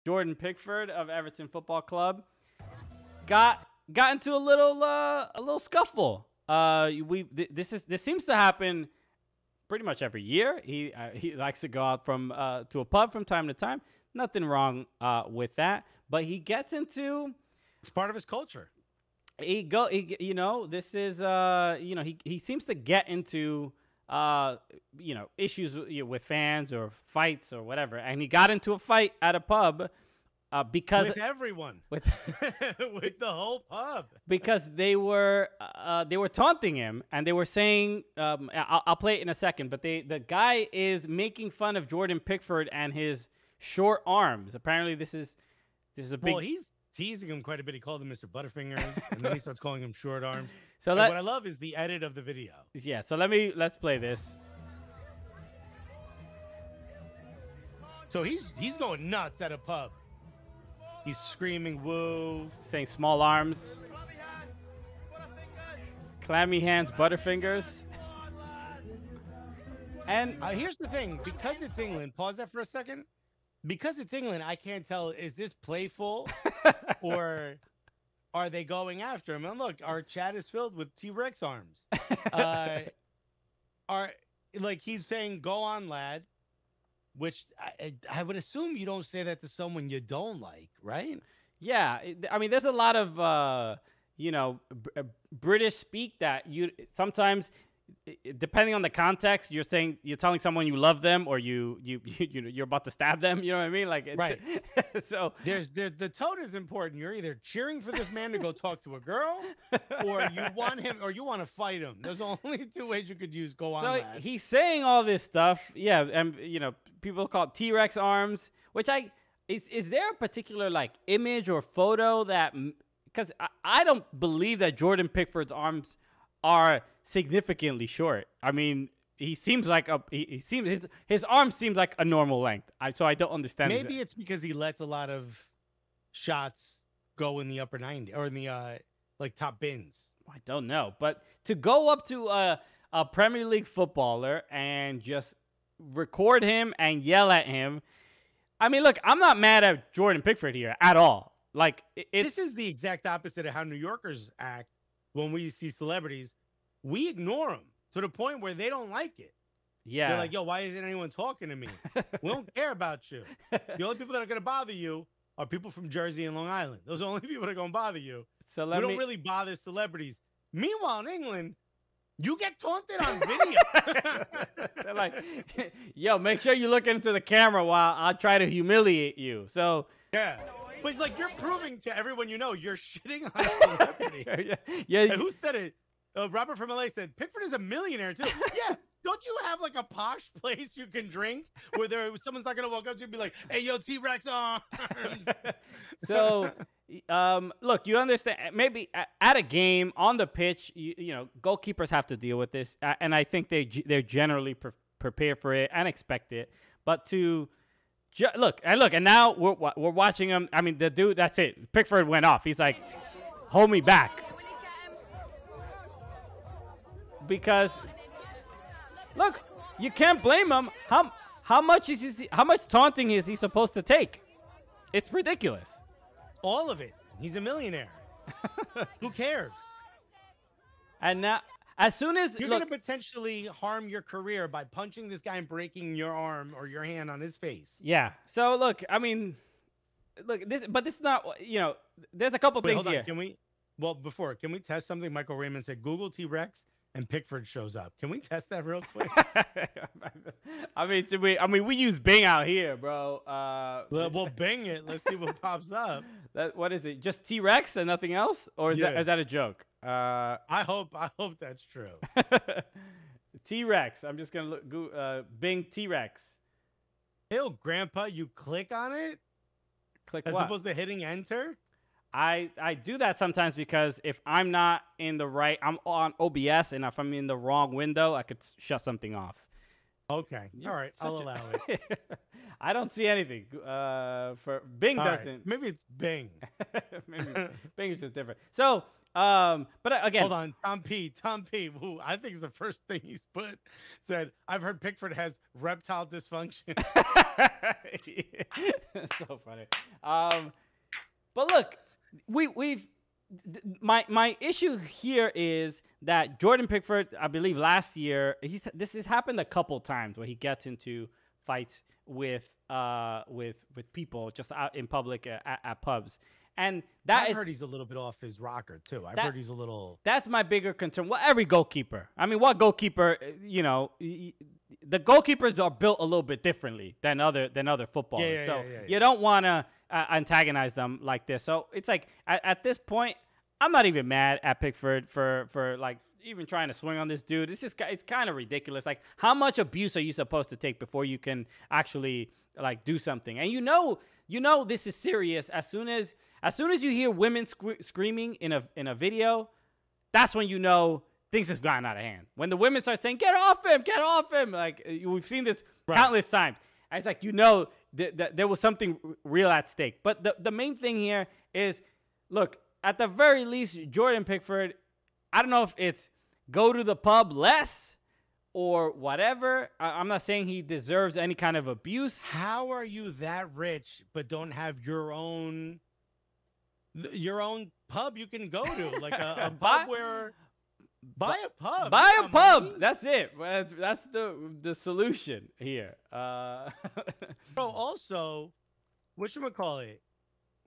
Jordan Pickford of Everton Football Club got into a little scuffle. This seems to happen pretty much every year. He likes to go out to a pub from time to time. Nothing wrong with that, but he gets into. It's part of his culture. This is he seems to get into issues with fans or fights or whatever, and he got into a fight at a pub because with everyone with the whole pub because they were taunting him, and they were saying I'll play it in a second, but the guy is making fun of Jordan Pickford and his short arms. Apparently this is a big. Well, he's teasing him quite a bit. He called him Mr. Butterfingers, and then he starts calling him short arms. So what I love is the edit of the video. Yeah, so let's play this. So he's going nuts at a pub. He's screaming woo, saying small arms, clammy hands, butterfingers. And here's the thing, because it's England, pause that for a second. Because it's England, I can't tell, is this playful or are they going after him? And look, our chat is filled with T-Rex arms. He's saying, go on, lad, which I would assume you don't say that to someone you don't like, right? Yeah. I mean, there's a lot of, British speak that you sometimes, depending on the context, you're telling someone you love them, or you're about to stab them. You know what I mean? Like, it's, right. So there's the tone is important. You're either cheering for this man to go talk to a girl, or you want him, or you want to fight him. There's only two ways you could use. Go on. So lad. He's saying all this stuff. Yeah, and people call it T-Rex arms. Which is there a particular image or photo that, because I don't believe that Jordan Pickford's arms are significantly short. I mean, he seems like his arm seems like a normal length. So I don't understand. Maybe it's because he lets a lot of shots go in the upper 90 or in the top bins. I don't know, but to go up to a Premier League footballer and just record him and yell at him. I mean, look, I'm not mad at Jordan Pickford here at all. This is the exact opposite of how New Yorkers act. When we see celebrities, we ignore them to the point where they don't like it. Yeah. They're like, yo, why isn't anyone talking to me? We don't care about you. The only people that are going to bother you are people from Jersey and Long Island. Those are the only people that are going to bother you. So we don't really bother celebrities. Meanwhile, in England, you get taunted on video. They're like, yo, make sure you look into the camera while I try to humiliate you. So yeah. But you're proving to everyone you're shitting on a celebrity. Yeah. And who said it? Robert from LA said Pickford is a millionaire too. Yeah. Don't you have a posh place you can drink where someone's not gonna walk up to you and be like, "Hey, yo, T-Rex arms." So, look, you understand. Maybe at a game on the pitch, goalkeepers have to deal with this, and I think they're generally prepared for it and expect it. But to look, and now we're watching him. I mean, the dude, that's it. Pickford went off. He's like, hold me back. Because, look, you can't blame him. How much taunting is he supposed to take? It's ridiculous. All of it. He's a millionaire. Who cares? And now, as soon as you're going to potentially harm your career by punching this guy and breaking your arm or your hand on his face. Yeah. So look, I mean, this is not. There's a couple things here. Can we test something? Michael Raymond said, Google T-Rex and Pickford shows up. Can we test that real quick? I mean, we use Bing out here, bro. We'll Bing it. Let's see what pops up. What is it? Just T-Rex and nothing else, or is that a joke? I hope that's true. T-Rex. I'm just gonna look. Bing T-Rex. Ew, Grandpa, you click on it. Click as what? opposed to hitting enter. I do that sometimes because if I'm not in the right, I'm on OBS, and if I'm in the wrong window, I could shut something off. Okay. All right. I'll allow it. I don't see anything. For Bing All doesn't. right. Maybe it's Bing. Maybe Bing is just different. So, but again, hold on. Tom P. Who I think is the first thing he's put said, I've heard Pickford has reptile dysfunction. So funny. But look, my issue here is that Jordan Pickford, I believe last year, this has happened a couple times where he gets into fights with people just out in public at pubs. And I've heard he's a little bit off his rocker too. I've heard he's a little. That's my bigger concern. Well, every goalkeeper. I mean, what goalkeeper? You know, the goalkeepers are built a little bit differently than other footballers. So you don't want to antagonize them like this. So it's like at this point, I'm not even mad at Pickford for like even trying to swing on this dude. It's kind of ridiculous. Like, how much abuse are you supposed to take before you can actually like do something? And you know this is serious as soon as you hear women screaming in a video. That's when you know things have gotten out of hand. When the women start saying, "Get off him!" Like, we've seen this countless times. And it's like, you know, that there was something real at stake. But the main thing here is, look, at the very least, Jordan Pickford, I don't know if it's go to the pub less or whatever. I'm not saying he deserves any kind of abuse. How are you that rich but don't have your own pub you can go to? Like a pub where... Buy a pub. Buy a pub. That's it. That's the solution here. Bro, also, whatchamacallit?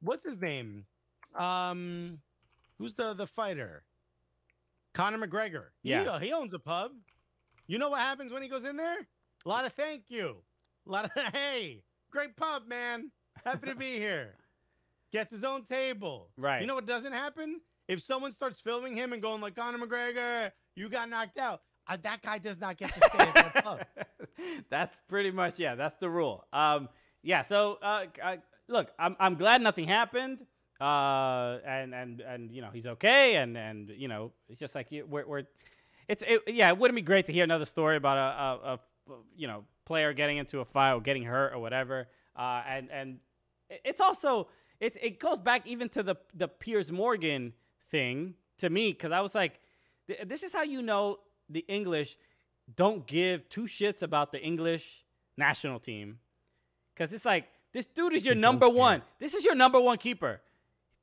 What's his name? Who's the fighter? Conor McGregor. Yeah. He owns a pub. You know what happens when he goes in there? A lot of thank you. A lot of, hey, great pub, man. Happy to be here. Gets his own table. Right. You know what doesn't happen? If someone starts filming him and going like, Conor McGregor, you got knocked out, that guy does not get to stay at that pub. That's pretty much, that's the rule. So look, I'm glad nothing happened. And you know, he's okay. And you know, it's just like it wouldn't be great to hear another story about a you know, player getting into a fight or getting hurt or whatever. And it's also, it goes back even to the Piers Morgan thing to me, because I was like, this is how you know the English don't give two shits about the English national team, because it's like, this dude is your number one. This is your number one keeper.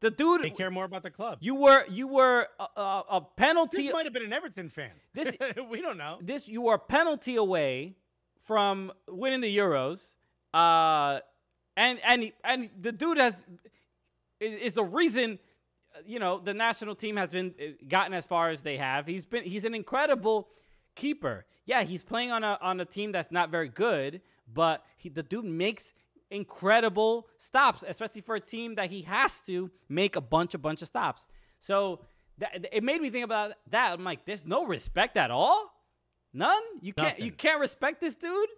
The dude, they care more about the club. You were a penalty. This might have been an Everton fan. This we don't know. You were a penalty away from winning the Euros, and the dude is the reason, you know, the national team has been gotten as far as they have. He's an incredible keeper. Yeah, he's playing on a team that's not very good, but the dude makes incredible stops, especially for a team that he has to make a bunch of stops. So it made me think about that. I'm like, there's no respect at all. None. You can't respect this dude.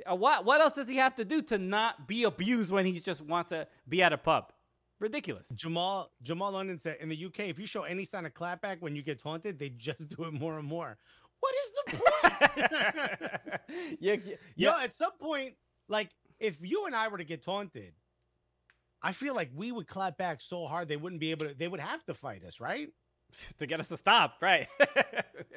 What else does he have to do to not be abused when he just wants to be at a pub? Ridiculous. Jamal London said, in the UK, if you show any sign of clapback when you get taunted, they just do it more and more. What is the point? Yo, at some point, like, if you and I were to get taunted, I feel like we would clap back so hard they wouldn't be able to. They would have to fight us, right? To get us to stop, right?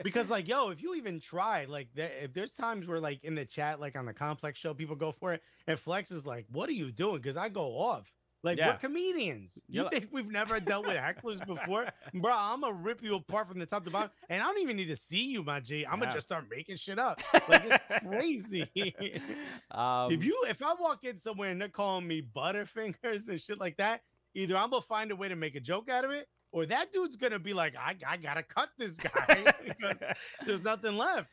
Because, like, yo, if you even try, like, if there's times where, like, in the chat, like on the Complex show, people go for it, and Flex is like, "What are you doing?" Because I go off. Like, we're comedians. You think we've never dealt with hecklers before? Bro, I'm going to rip you apart from the top to bottom. And I don't even need to see you, my G. I'm going to just start making shit up. Like, it's crazy. If I walk in somewhere and they're calling me Butterfingers and shit like that, either I'm going to find a way to make a joke out of it, or that dude's going to be like, I got to cut this guy because there's nothing left.